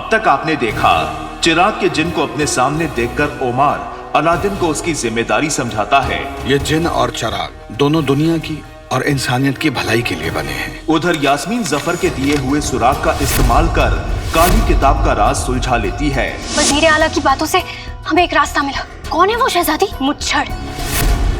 अब तक आपने देखा चिराग के जिन को अपने सामने देखकर ओमार अलादीन को उसकी जिम्मेदारी समझाता है। ये जिन और चिराग दोनों दुनिया की और इंसानियत की भलाई के लिए बने हैं। उधर यास्मीन जफर के दिए हुए सुराग का इस्तेमाल कर काली किताब का राज सुलझा लेती है। वजीर आला की बातों से हमें एक रास्ता मिला। कौन है वो शहजादी? मुच्छड़।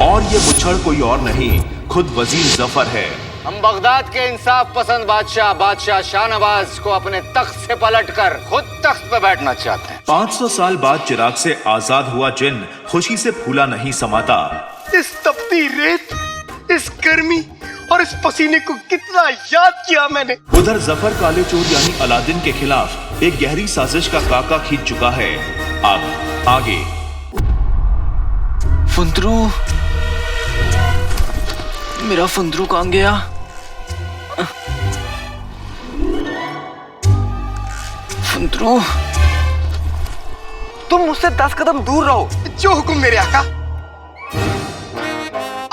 और ये मुच्छड़ कोई और नहीं, खुद वजीर जफर है। हम बगदाद के इंसाफ पसंद बादशाह शाहनवाज को अपने तख्त से पलटकर खुद तख्त पे बैठना चाहते हैं। 500 साल बाद चिराग से आजाद हुआ जिन खुशी से फूला नहीं समाता। इस तपती रेत, इस गर्मी और इस पसीने को कितना याद किया मैंने। उधर जफर काले चोर यानी अलादीन के खिलाफ एक गहरी साजिश का काका खींच चुका है। अब आगे। फुंदरू, मेरा फुंदरू कहाँ गया? फुंदरू, तुम मुझसे 10 कदम दूर रहो। जो हुक्म मेरे आका।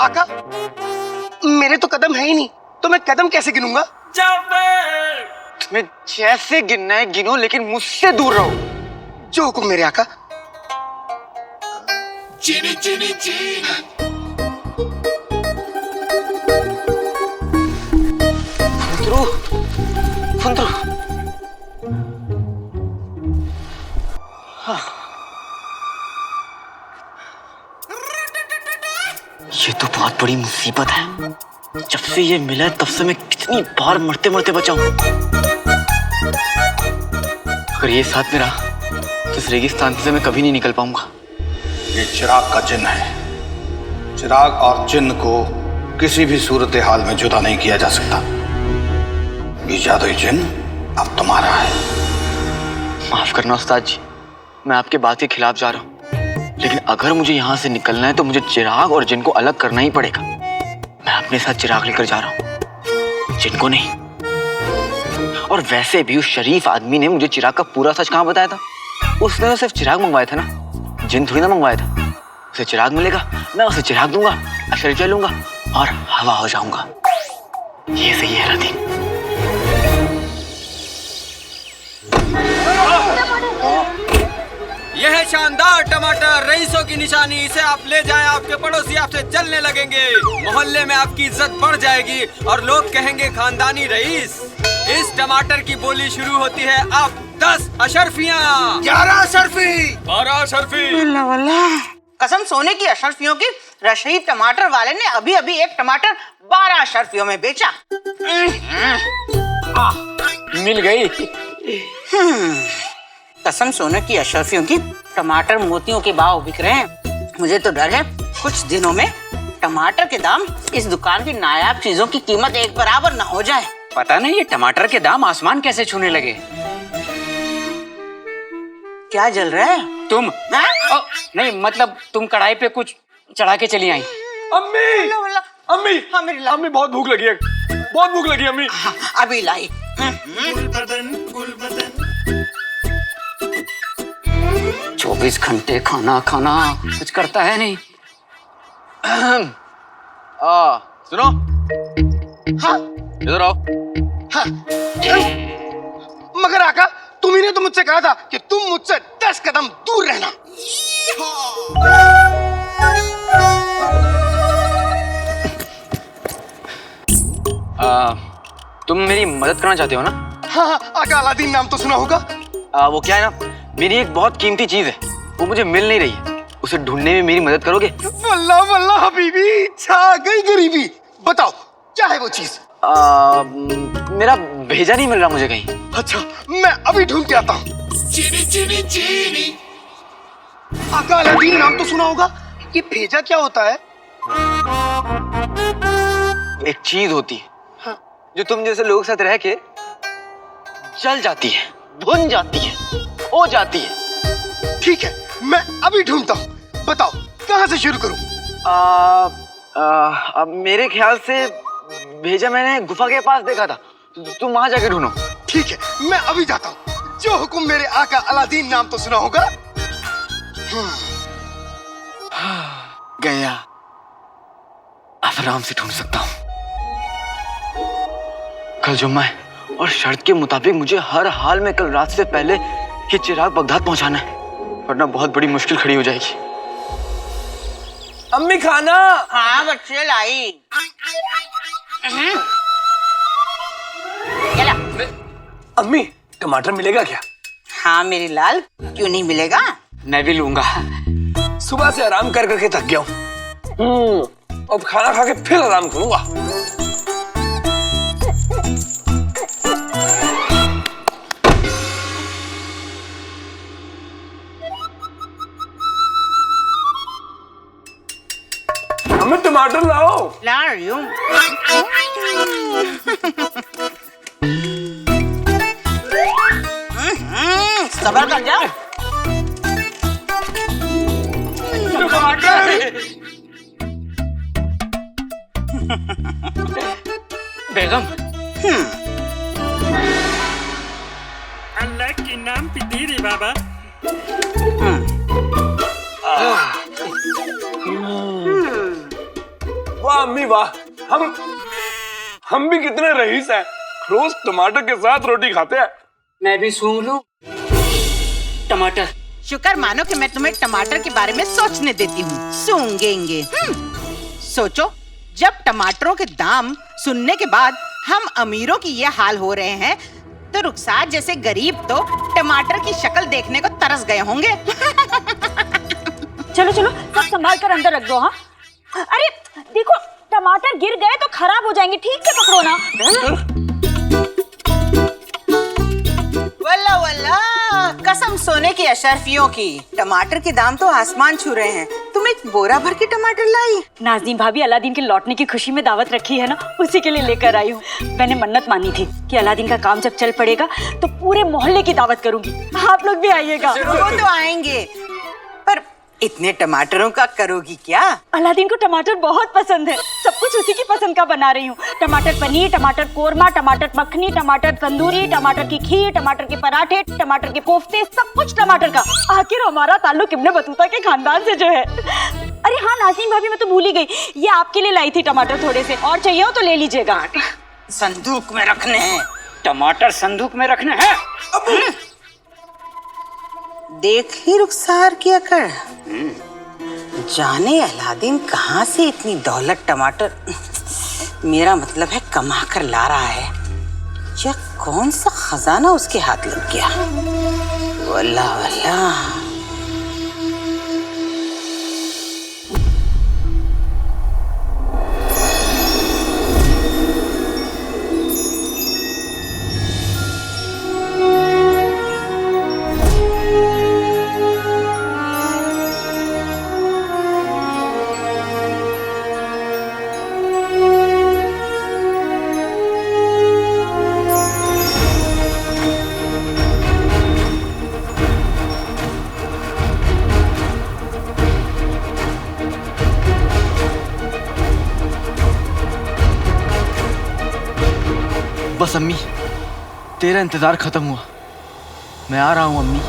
आका, मेरे तो कदम है ही नहीं, तो मैं कदम कैसे गिनूंगा? तुम्हें जैसे गिनना है गिनो, लेकिन मुझसे दूर रहो। जो हुक्म मेरे आका। चीनी चीनी चीनी। फुंदरू, ये तो बहुत बड़ी मुसीबत है। जब से ये मिला है तब से मैं कितनी बार मरते मरते बचा हूं। अगर ये साथ में रहा तो इस रेगिस्तान से मैं कभी नहीं निकल पाऊंगा। ये चिराग का जिन है। चिराग और जिन को किसी भी सूरत हाल में जुदा नहीं किया जा सकता। ये जादुई जिन अब तुम्हारा है। माफ करना उस्ताद जी, मैं आपके बात के खिलाफ जा रहा हूँ, लेकिन अगर मुझे यहाँ से निकलना है तो मुझे चिराग और जिन को अलग करना ही पड़ेगा। मैं अपने साथ चिराग लेकर जा रहा हूँ, जिन को नहीं। और वैसे भी उस शरीफ आदमी ने मुझे चिराग का पूरा सच कहाँ बताया था? उसने तो सिर्फ चिराग मंगवाया था ना, जिन थोड़ी ना मंगवाया था। उसे चिराग मिलेगा, मैं उसे चिराग दूंगा, अशर चलूंगा और हवा हो जाऊंगा। ये सही है अलादीन। यह है शानदार टमाटर, रईसों की निशानी। इसे आप ले जाएं, आपके पड़ोसी आपसे जलने लगेंगे, मोहल्ले में आपकी इज्जत बढ़ जाएगी और लोग कहेंगे खानदानी रईस। इस टमाटर की बोली शुरू होती है अब 10 अशरफियाँ। 11 अशरफी। 12 अशरफी। कसम सोने की अशरफियों की, रशीद टमाटर वाले ने अभी अभी एक टमाटर 12 अशरफियों में बेचा। मिल गई। कसम सोने की अशरफियों की, टमाटर मोतियों के भाव बिक रहे हैं। मुझे तो डर है कुछ दिनों में टमाटर के दाम इस दुकान की नायाब चीजों की कीमत एक बराबर न हो जाए। पता नहीं ये टमाटर के दाम आसमान कैसे छूने लगे। क्या जल रहा है? तुम नहीं, मतलब तुम कढ़ाई पे कुछ चढ़ा के चली आई। अम्मी, अम्मी, अम्मी बहुत भूख लगी है, बहुत भूख लगी अम्मी। अभी लाई। 24 घंटे खाना खाना कुछ करता है नहीं। सुनो, हाँ? इधर आओ। हाँ? मगर आका, तुम्ही ने तो मुझसे कहा था कि तुम मुझसे 10 कदम दूर रहना। तुम मेरी मदद करना चाहते हो ना? हाँ, आका अलादीन नाम तो सुना होगा। वो क्या है ना, मेरी एक बहुत कीमती चीज है, वो मुझे मिल नहीं रही है। उसे ढूंढने में मेरी मदद करोगे? वल्लाह वल्लाह हबीबी, छा गई गरीबी। बताओ क्या है वो चीज? मेरा भेजा नहीं मिल रहा मुझे कहीं। अच्छा, मैं अभी ढूंढ के आता हूँ। चीनी चीनी चीनी। आका अलादीन नाम तो सुना होगा। ये भेजा क्या होता है? एक चीज होती है हाँ। जो तुम जैसे लोगों के साथ रह के जल जाती है, भुन जाती है, हो जाती है। ठीक है, मैं अभी ढूंढता हूँ। बताओ कहाँ से शुरू करूँ? मेरे ख्याल से भेजा मैंने गुफा के पास देखा था, तुम वहां जाके ढूंढो। ठीक है, मैं अभी जाता हूँ। जो हुक्म मेरे आका अलादीन नाम तो सुना होगा। गया, अब आराम से ढूंढ सकता हूँ। कल जुम्मा है और शर्त के मुताबिक मुझे हर हाल में कल रात से पहले ये चिराग बगदाद पहुंचाना है, वरना बहुत बड़ी मुश्किल खड़ी हो जाएगी। अम्मी खाना। हाँ बच्चे लाई। चला। अम्मी टमाटर मिलेगा क्या? हाँ मेरी लाल, क्यों नहीं मिलेगा? मैं भी लूंगा। सुबह से आराम कर करके थक गया हूँ। अब खाना खा के फिर आराम करूंगा। हमें टमाटर लाओ। ला रही हूँ। सबर कर जाओ। बेगम, अल्लाह के नाम पे दे रे बाबा। वाह अम्मी वाह, हम भी कितने रईस हैं, रोज टमाटर के साथ रोटी खाते हैं। मैं भी सूंघ लूं टमाटर। शुक्र मानो कि मैं तुम्हें टमाटर के बारे में सोचने देती हूँ। सूंघेंगे। सोचो, जब टमाटरों के दाम सुनने के बाद हम अमीरों की ये हाल हो रहे हैं, तो रुखसार जैसे गरीब तो टमाटर की शक्ल देखने को तरस गए होंगे। चलो चलो, सब संभाल कर अंदर रख दो। हाँ, अरे देखो, टमाटर गिर गए तो खराब हो जाएंगे, ठीक से पकड़ो ना। वल्ला वल्ला, कसम सोने की अशरफियों की, टमाटर के दाम तो आसमान छू रहे हैं। तुम एक बोरा भर के टमाटर लाई? नाज़नीन भाभी अलादीन के लौटने की खुशी में दावत रखी है ना, उसी के लिए लेकर आई हूँ। मैंने मन्नत मानी थी कि अलादीन का काम जब चल पड़ेगा तो पूरे मोहल्ले की दावत करूंगी। आप लोग भी आइएगा। वो तो आएंगे, पर इतने टमाटरों का करोगी क्या? अलादीन को टमाटर बहुत पसंद है, सब कुछ उसी की पसंद का बना रही हूँ। टमाटर पनीर, टमाटर कोरमा, टमाटर मखनी, टमाटर तंदूरी, टमाटर की खीर, टमाटर के पराठे, टमाटर के कोफ्ते, सब कुछ टमाटर का। आखिर हमारा ताल्लुक इब्ने बतूता के खानदान से जो है। अरे हाँ नाज़नीन भाभी, मैं तो भूल ही गई, ये आपके लिए लाई थी टमाटर थोड़े से, और चाहिए हो तो ले लीजिएगा। संदूक में रखने हैं। टमाटर संदूक में रखने हैं। देख ली रुखसार की अकड़। जाने अलादीन कहाँ से इतनी दौलत टमाटर, मेरा मतलब है कमा कर ला रहा है, या कौन सा खजाना उसके हाथ लग गया। वल्लाह वल्लाह। बस अम्मी, तेरा इंतजार खत्म हुआ। मैं आ रहा हूँ अम्मी।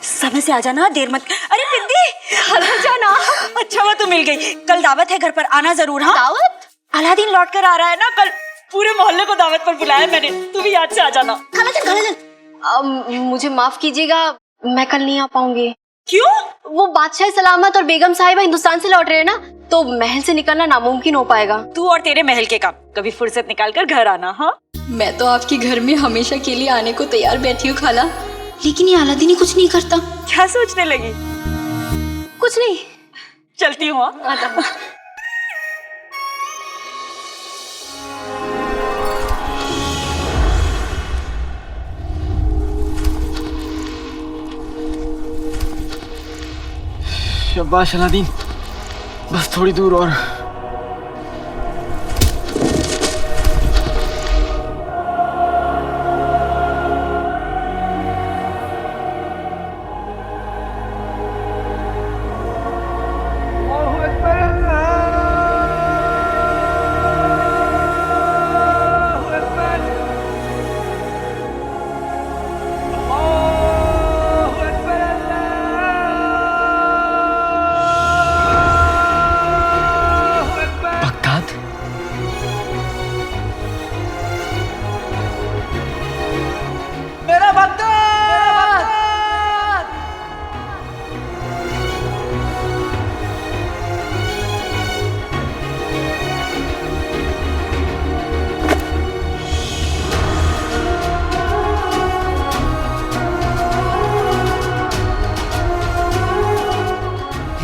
समय से आ जाना, देर मत। अरे बिंदी, हलो जाना। अच्छा हुआ तू मिल गई। कल दावत है, घर पर आना जरूर। हाँ, दावत? अलादीन लौट कर आ रहा है ना कल, पूरे मोहल्ले को दावत पर बुलाया मैंने, तू भी याद से आ जाना। मुझे माफ कीजिएगा, मैं कल नहीं आ पाऊंगी। क्यों? वो बादशाह सलामत और बेगम साहिबा हिंदुस्तान से लौट रहे हैं ना, तो महल से निकलना नामुमकिन हो पाएगा। तू और तेरे महल के काम, कभी फुर्सत निकाल कर घर आना। हाँ, मैं तो आपके घर में हमेशा के लिए आने को तैयार बैठी हूँ खाला, लेकिन ये अलादीन कुछ नहीं करता। क्या सोचने लगी? कुछ नहीं, चलती हूँ। शाबाश अलादीन, बस थोड़ी दूर और।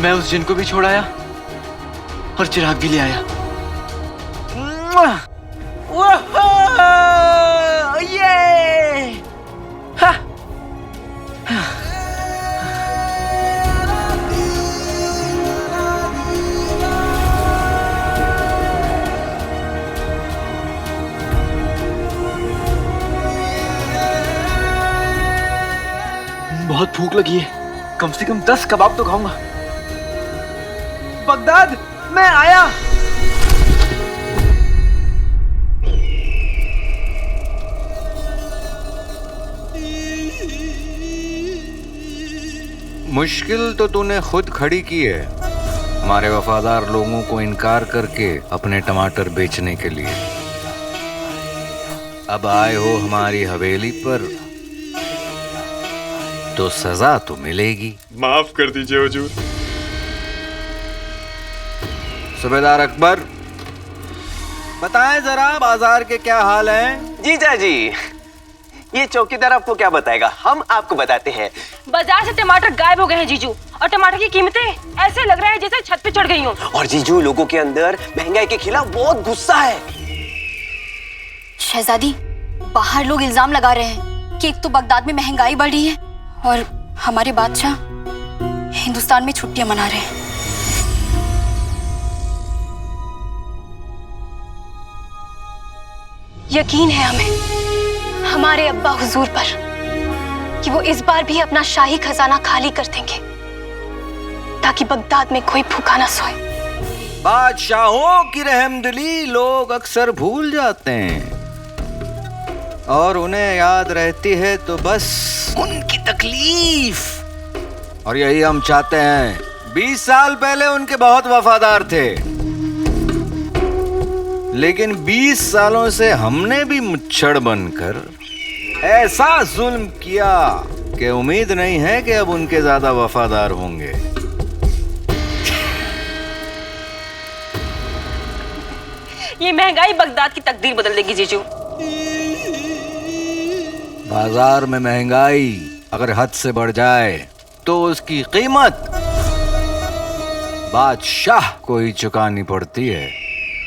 मैं उस जिन को भी छोड़ आया और चिराग भी ले आया। ये बहुत भूख लगी है, कम से कम 10 कबाब तो खाऊंगा। बगदाद, मैं आया। मुश्किल तो तूने खुद खड़ी की है, हमारे वफादार लोगों को इनकार करके अपने टमाटर बेचने के लिए। अब आए हो हमारी हवेली पर तो सजा तो मिलेगी। माफ कर दीजिए हुजूर। सूबेदार अकबर, बताएं जरा बाजार के क्या हाल हैं? जीजा जी, ये चौकीदार आपको क्या बताएगा, हम आपको बताते हैं। बाजार से टमाटर गायब हो गए हैं जीजू, और टमाटर की कीमतें ऐसे लग रहा है जैसे छत पे चढ़ गई हो। और जीजू, लोगों के अंदर महंगाई के खिलाफ बहुत गुस्सा है। शहजादी, बाहर लोग इल्जाम लगा रहे हैं कि एक तो बगदाद में महंगाई बढ़ रही है और हमारे बादशाह हिंदुस्तान में छुट्टियां मना रहे हैं। यकीन है हमें हमारे अब्बा हुजूर पर कि वो इस बार भी अपना शाही खजाना खाली कर देंगे ताकि बगदाद में कोई भूखा ना सोए। बादशाहों की रहमदिली लोग अक्सर भूल जाते हैं और उन्हें याद रहती है तो बस उनकी तकलीफ। और यही हम चाहते हैं। 20 साल पहले उनके बहुत वफादार थे, लेकिन 20 सालों से हमने भी मुच्छड़ बनकर ऐसा जुल्म किया कि उम्मीद नहीं है कि अब उनके ज्यादा वफादार होंगे। ये महंगाई बगदाद की तकदीर बदल देगी जीजू। बाजार में महंगाई अगर हद से बढ़ जाए तो उसकी कीमत बादशाह को ही चुकानी पड़ती है।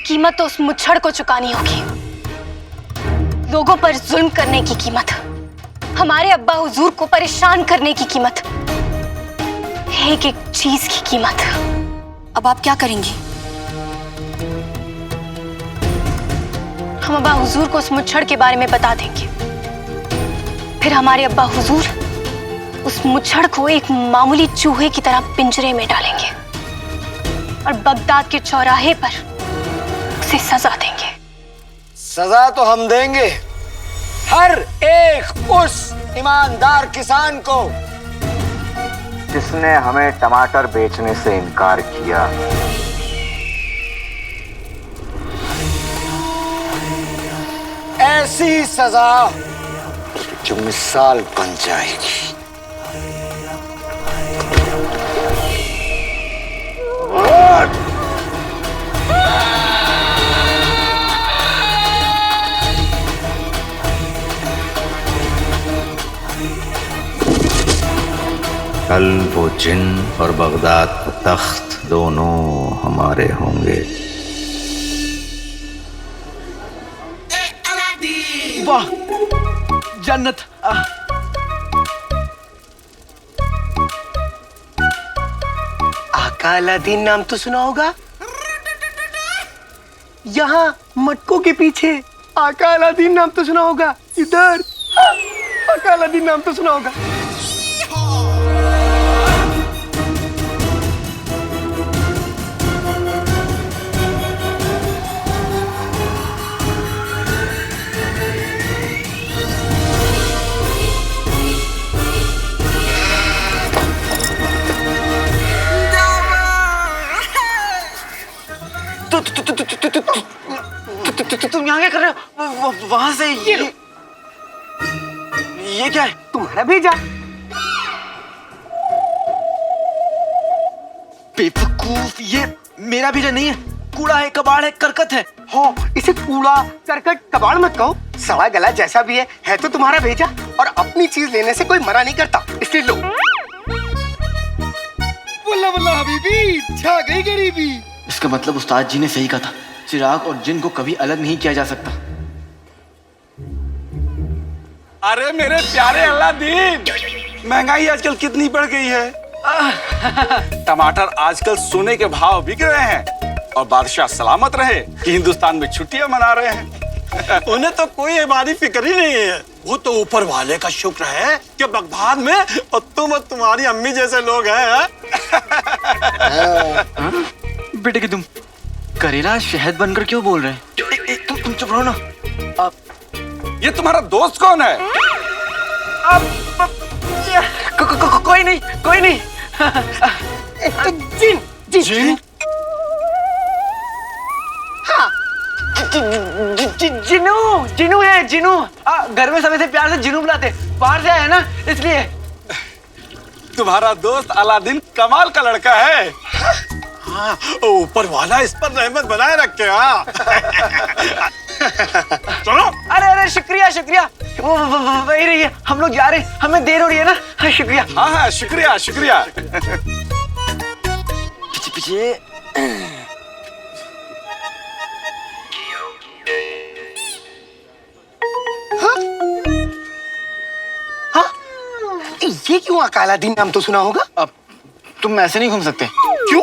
कीमत तो उस मुच्छड़ को चुकानी होगी, लोगों पर जुल्म करने की कीमत, हमारे अब्बा हुजूर को परेशान करने की कीमत, एक एक चीज की कीमत। अब आप क्या करेंगी? हम अब्बा हुजूर को उस मुच्छड़ के बारे में बता देंगे, फिर हमारे अब्बा हुजूर उस मुच्छड़ को एक मामूली चूहे की तरह पिंजरे में डालेंगे और बगदाद के चौराहे पर उसे सजा देंगे। सजा तो हम देंगे हर एक उस ईमानदार किसान को जिसने हमें टमाटर बेचने से इनकार किया। ऐसी सजा जो मिसाल बन जाएगी। कल वो जिन और बगदाद का तख्त दोनों हमारे होंगे। वाह, जन्नत। आका अलादीन नाम तो सुना होगा। यहाँ मटकों के पीछे आका अलादीन नाम तो सुना होगा। इधर आका अलादीन नाम तो सुना होगा। तुम यहाँ क्या कर रहे हो? वहां से ये क्या है? तुम्हारा भेजा। बेवकूफ, ये मेरा भेजा नहीं है, कूड़ा है, कबाड़ है, करकट है। हो, इसे कूड़ा करकट कबाड़ मत कहो, सड़ा गला जैसा भी है तो तुम्हारा भेजा। और अपनी चीज लेने से कोई मना नहीं करता, इसलिए लो। वल्ला वल्ला हबीबी। गरीबी, छा गई गरीबी। इसका मतलब उस्ताद जी ने सही कहा था, चिराग और जिन को कभी अलग नहीं किया जा सकता। अरे मेरे प्यारे अलादीन, महंगाई आजकल कितनी बढ़ गई है। टमाटर आजकल सोने के भाव बिक रहे हैं और बादशाह सलामत रहे कि हिंदुस्तान में छुट्टियां मना रहे हैं। उन्हें तो कोई इबादी फिक्र ही नहीं है। वो तो ऊपर वाले का शुक्र है कि बगदाद में और तुम और तुम्हारी अम्मी जैसे लोग हैं। बेटे कि तुम करेला शहद बनकर क्यों बोल रहे हैं? तुम चुप रहो ना। ये तुम्हारा दोस्त कौन है? कोई नहीं, कोई नहीं। जिन, जिन। हाँ। जिनू है, जिनू। घर में समय से प्यार से जिनू बुलाते, बाहर से आया ना इसलिए। तुम्हारा दोस्त अलादीन कमाल का लड़का है। हाँ, ऊपर वाला इस पर रहमत बनाए रखे। हाँ। चलो। अरे शुक्रिया शुक्रिया। वो वही रही है, हम लोग जा रहे हैं, हमें देर हो रही है ना। हाँ, शुक्रिया। हाँ शुक्रिया शुक्रिया। पीछे पीछे। ये क्यों अकालादीन नाम तो सुना होगा? अब तुम ऐसे नहीं घूम सकते। क्यों?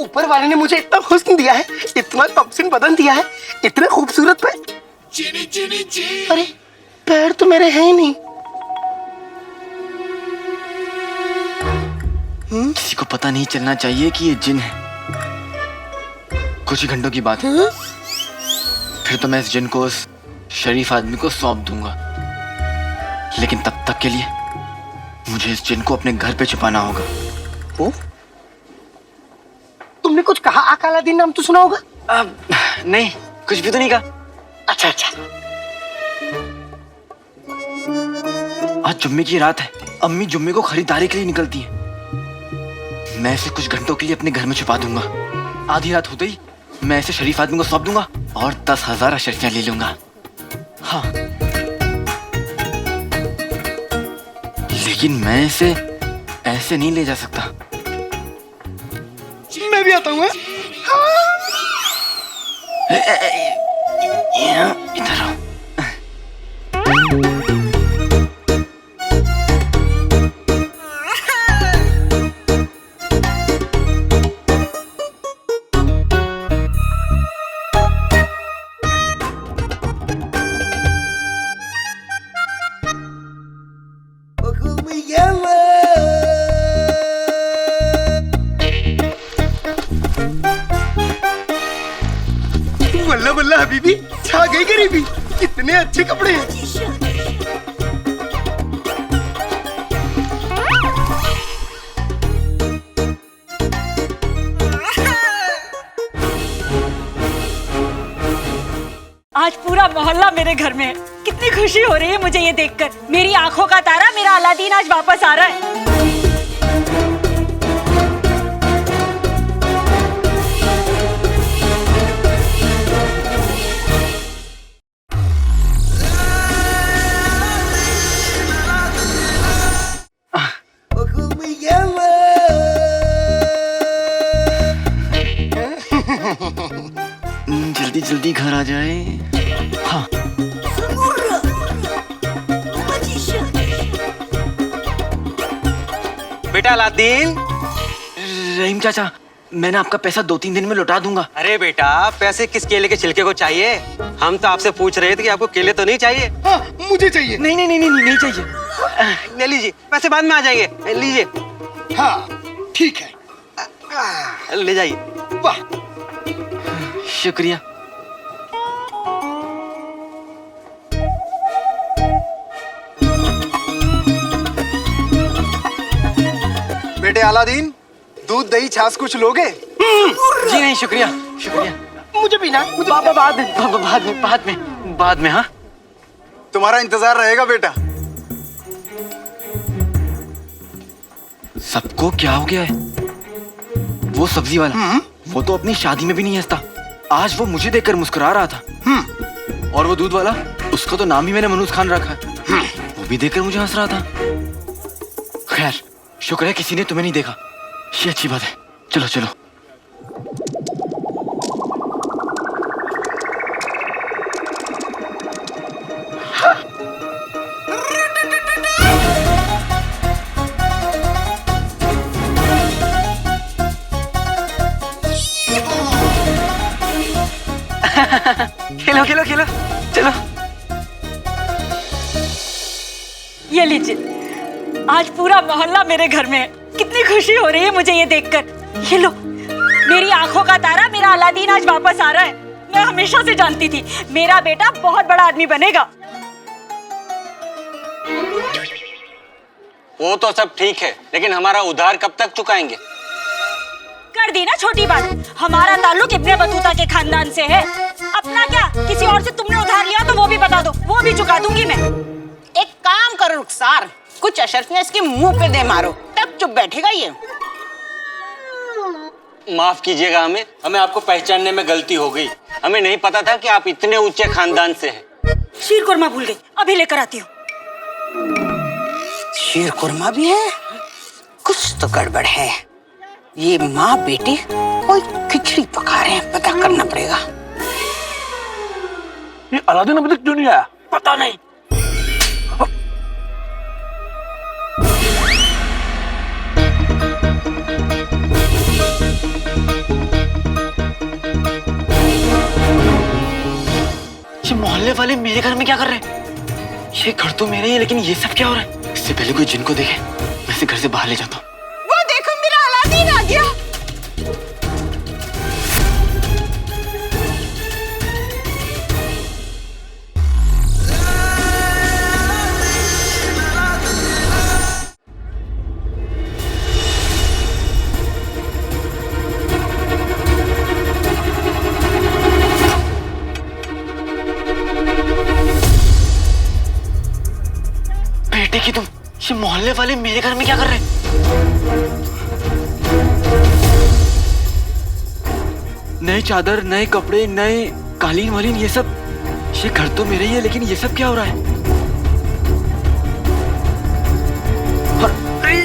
ऊपर वाले ने मुझे इतना हुस्न दिया है, इतना कमसिन बदन दिया है, इतने खूबसूरत पैर। चीनी चीनी चीनी। अरे पैर तो मेरे हैं ही नहीं। किसी को पता नहीं चलना चाहिए कि ये जिन है। कुछ ही घंटों की बात है, फिर तो मैं इस जिन को उस शरीफ आदमी को सौंप दूंगा। लेकिन तब तक के लिए मुझे इस जिन को अपने घर पे छुपाना होगा। ओ? तुमने कुछ कहा? अकालादीन नाम तो सुना होगा? नहीं, कुछ भी तो नहीं कहा। अच्छा अच्छा। आज जुम्मे की रात है, अम्मी जुम्मे को खरीदारी के लिए निकलती हैं। मैं इसे कुछ घंटों के लिए अपने घर में छुपा दूंगा। आधी रात होते ही मैं इसे शरीफ आदमी को सौंप दूंगा और 10,000 अशरफियां ले लूंगा। हाँ, लेकिन मैं इसे ऐसे नहीं ले जा सकता। मैं भी आता हूँ। इधर आओ। बल्ला बल्ला हबीबी, छा गई गरीबी। कितने अच्छे कपड़े हैं। आज पूरा मोहल्ला मेरे घर में है। कितनी खुशी हो रही है मुझे ये देखकर। मेरी आंखों का तारा, मेरा अलादीन आज वापस आ रहा है। जल्दी जल्दी घर आ जाए। हाँ। बेटा अलादीन। रहीम चाचा, मैंने आपका पैसा 2-3 दिन में लौटा दूंगा। अरे बेटा, पैसे किस केले के छिलके को चाहिए? हम तो आपसे पूछ रहे थे कि आपको केले तो नहीं चाहिए। हाँ, मुझे चाहिए। नहीं नहीं नहीं नहीं, नहीं चाहिए। ले लीजिए, पैसे बाद में आ जाएंगे। लीजिए। हाँ ठीक है, ले जाइए। वाह, शुक्रिया। बेटे अलादीन, दूध दही छाछ कुछ लोगे? जी नहीं, शुक्रिया शुक्रिया। मुझे पीना। बाद में। हाँ, तुम्हारा इंतजार रहेगा बेटा। सबको क्या हो गया है? वो सब्जी वाला, वो तो अपनी शादी में भी नहीं हंसता। आज वो मुझे देखकर मुस्कुरा रहा था। और वो दूध वाला, उसका तो नाम ही मैंने मनूज खान रखा है। वो भी देखकर मुझे हंस रहा था। खैर, शुक्र है किसी ने तुम्हें नहीं देखा। ये अच्छी बात है। चलो चलो। खेलो खेलो खेलो चलो। ये लीजिए, आज पूरा मोहल्ला मेरे घर में है। कितनी खुशी हो रही है मुझे ये देखकर। ये लो, मेरी आंखों का तारा मेरा अलादीन आज वापस आ रहा है। मैं हमेशा से जानती थी मेरा बेटा बहुत बड़ा आदमी बनेगा। वो तो सब ठीक है, लेकिन हमारा उधार कब तक चुकाएंगे? कर दी ना छोटी बात। हमारा ताल्लुक इब्ने बतूता के खानदान से है। अपना क्या, किसी और से तुमने उधार लिया तो वो भी बता दो, वो भी चुका दूंगी मैं। एक काम करो रुखसार, कुछ अशर्फियां इसके मुंह पे दे मारो, तब चुप बैठेगा ये। माफ कीजिएगा, हमें आपको पहचानने में गलती हो गई। हमें नहीं पता था कि आप इतने ऊंचे खानदान से हैं। शीर कुरमा भूल गई, अभी लेकर आती हूँ। शीर कुरमा भी है? कुछ तो गड़बड़ है। ये माँ बेटी कोई खिचड़ी पका रहे हैं, पता करना पड़ेगा। ये अलादीन अभी तक क्यों नहीं आया? पता नहीं। ये मोहल्ले वाले मेरे घर में क्या कर रहे हैं? ये घर तो मेरे ही है, लेकिन ये सब क्या हो रहा है? इससे पहले कोई जिनको देखे मैं इसे घर से बाहर ले जाता हूँ। वो देखो, मेरा अलादीन आ गया। बेटे की तुम, ये मोहल्ले वाले मेरे घर में क्या कर रहे हैं? नए चादर, नए कपड़े, नए कालीन वालीन, ये सब। ये घर तो मेरे ही है, लेकिन ये सब क्या हो रहा है? अरे!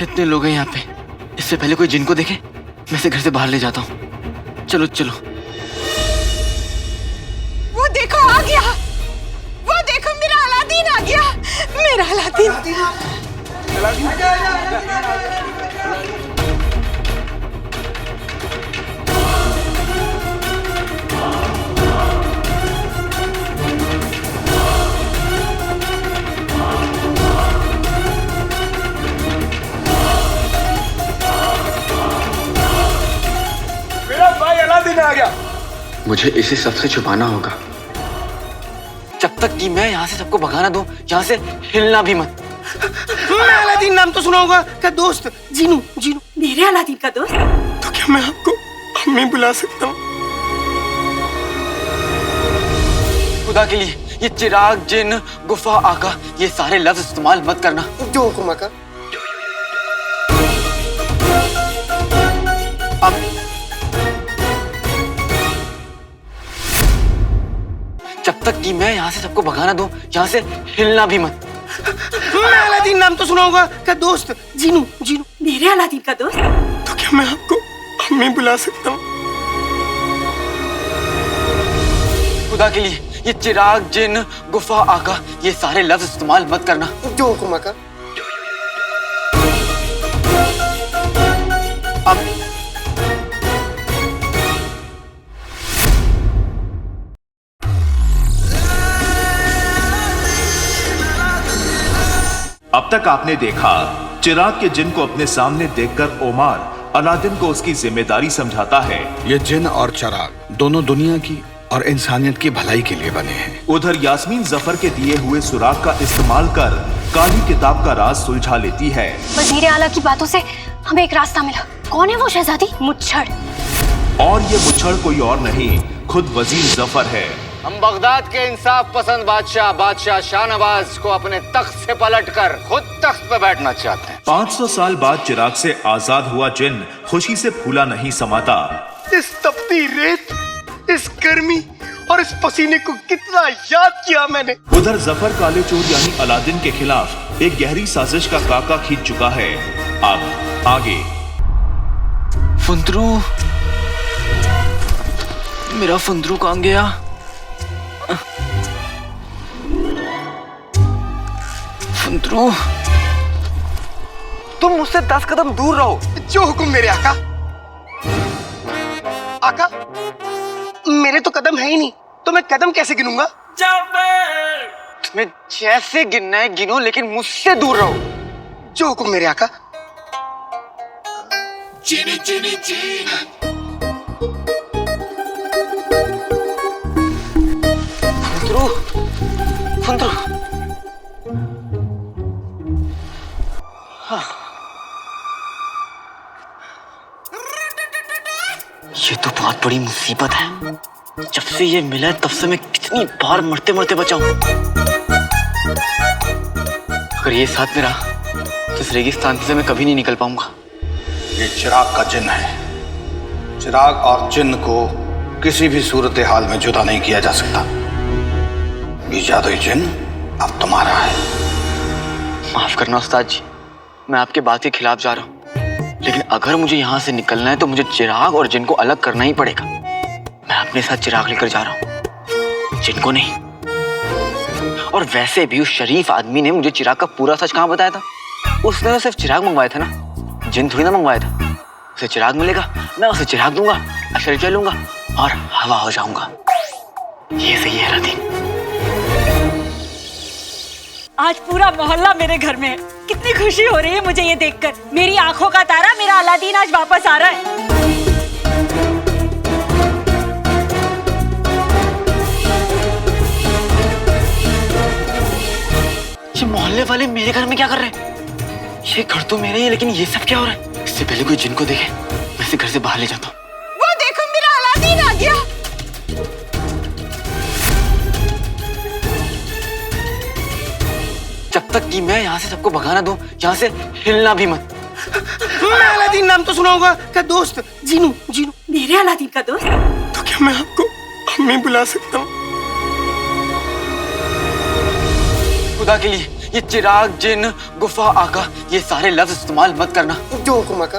इतने लोग हैं यहाँ पे, इससे पहले कोई जिनको देखे मैं इसे घर से बाहर ले जाता हूँ। चलो चलो। वो देखो आ गया, वो देखो मेरा अलादीन आ गया, मेरा अलादीन। आ गया। मुझे इसे सबसे छुपाना होगा, जब तक कि मैं यहाँ से सबको भगाना दूं। यहाँ से हिलना भी मत। मैं अलादीन नाम तो सुना होगा क्या दोस्त? जीनू, जीनू। मेरे अलादीन का दोस्त? तो क्या मैं आपको अम्मी बुला सकता हूँ? खुदा के लिए ये चिराग, जिन, गुफा, आका, ये सारे लफ्ज इस्तेमाल मत करना। जो हुक्म आका। जब तक कि मैं यहाँ से सबको भगाना दूं, यहाँ से हिलना भी मत। मैं अलादीन नाम तो सुना होगा क्या दोस्त? जीनू, जीनू। मेरे अलादीन का दोस्त? तो क्या मैं आपको अम्मी बुला सकता हूँ? खुदा के लिए ये चिराग, जिन, गुफा, आका, ये सारे लफ्ज इस्तेमाल मत करना। जो हुक्म आका। अब तक आपने देखा चिराग के जिन को अपने सामने देखकर ओमार अलादीन को उसकी जिम्मेदारी समझाता है। ये जिन और चिराग दोनों दुनिया की और इंसानियत की भलाई के लिए बने हैं। उधर यास्मीन जफर के दिए हुए सुराग का इस्तेमाल कर काली किताब का राज सुलझा लेती है। वजीर आला की बातों से हमें एक रास्ता मिला। कौन है वो शहजादी? मुच्छड़। और ये मुच्छड़ कोई और नहीं, खुद वजीर जफर है। हम बगदाद के इंसाफ पसंद बादशाह शाहनवाज को अपने तख्त से पलटकर खुद तख्त पे बैठना चाहते हैं। 500 साल बाद चिराग से आजाद हुआ जिन खुशी से फूला नहीं समाता। इस तपती रेत, इस गर्मी और इस पसीने को कितना याद किया मैंने। उधर जफर काले चोर यानी अलादीन के खिलाफ एक गहरी साजिश का काका खींच चुका है। अब आगे। फुंदरू, मेरा फुंदरू कहाँ गया? फुंदरू, तुम मुझसे 10 कदम दूर रहो। जो हुक्म मेरे आका। आका, मेरे तो कदम है ही नहीं, तो मैं कदम कैसे गिनूंगा? तुम्हें जैसे गिनना है गिनो, लेकिन मुझसे दूर रहो। जो हुक्म मेरे आका। चीनी चीनी चीनी। फुंदरू, फुंदरू। ये तो बहुत बड़ी मुसीबत है। जब से ये मिला है तब से मैं कितनी बार मरते मरते बचा हूं। अगर ये साथ में रहा तो इस रेगिस्तान से मैं कभी नहीं निकल पाऊंगा। ये चिराग का जिन्न है। चिराग और जिन्न को किसी भी सूरत हाल में जुदा नहीं किया जा सकता। ये जादुई जिन्न अब तुम्हारा है। माफ करना उस्ताद जी, मैं आपके बात के खिलाफ जा रहा हूँ, लेकिन अगर मुझे यहाँ से निकलना है तो मुझे चिराग और जिन को अलग करना ही पड़ेगा। मैं अपने साथ चिराग लेकर जा रहा हूँ, जिनको नहीं। और वैसे भी उस शरीफ आदमी ने मुझे चिराग का पूरा सच कहाँ बताया था? उसने तो सिर्फ चिराग मंगवाया था ना, जिन थोड़ी ना मंगवाया था। उसे चिराग मिलेगा, मैं उसे चिराग दूंगा, अशर लूंगा और हवा हो जाऊंगा। ये सही है अलादीन। आज पूरा मोहल्ला मेरे घर में है। कितनी खुशी हो रही है मुझे ये देखकर। मेरी आंखों का तारा, मेरा अलादीन आज वापस आ रहा है। ये मोहल्ले वाले मेरे घर में क्या कर रहे हैं? ये घर तो मेरा ही है, लेकिन ये सब क्या हो रहा है? इससे पहले कोई जिनको देखे मैं इसे घर से बाहर ले जाता हूँ। वो देखो, मेरा अलादीन आ गया। जब तक कि मैं यहाँ से सबको भगाना दूं, यहाँ से हिलना भी मत। मैं अलादीन नाम तो सुना होगा का दोस्त जीनू। जीनू मेरे अलादीन का दोस्त? तो क्या मैं आपको अम्मी बुला सकता हूँ? खुदा के लिए ये चिराग, जिन, गुफा, आका, ये सारे लफ्ज इस्तेमाल मत करना। जो हुक्म आका।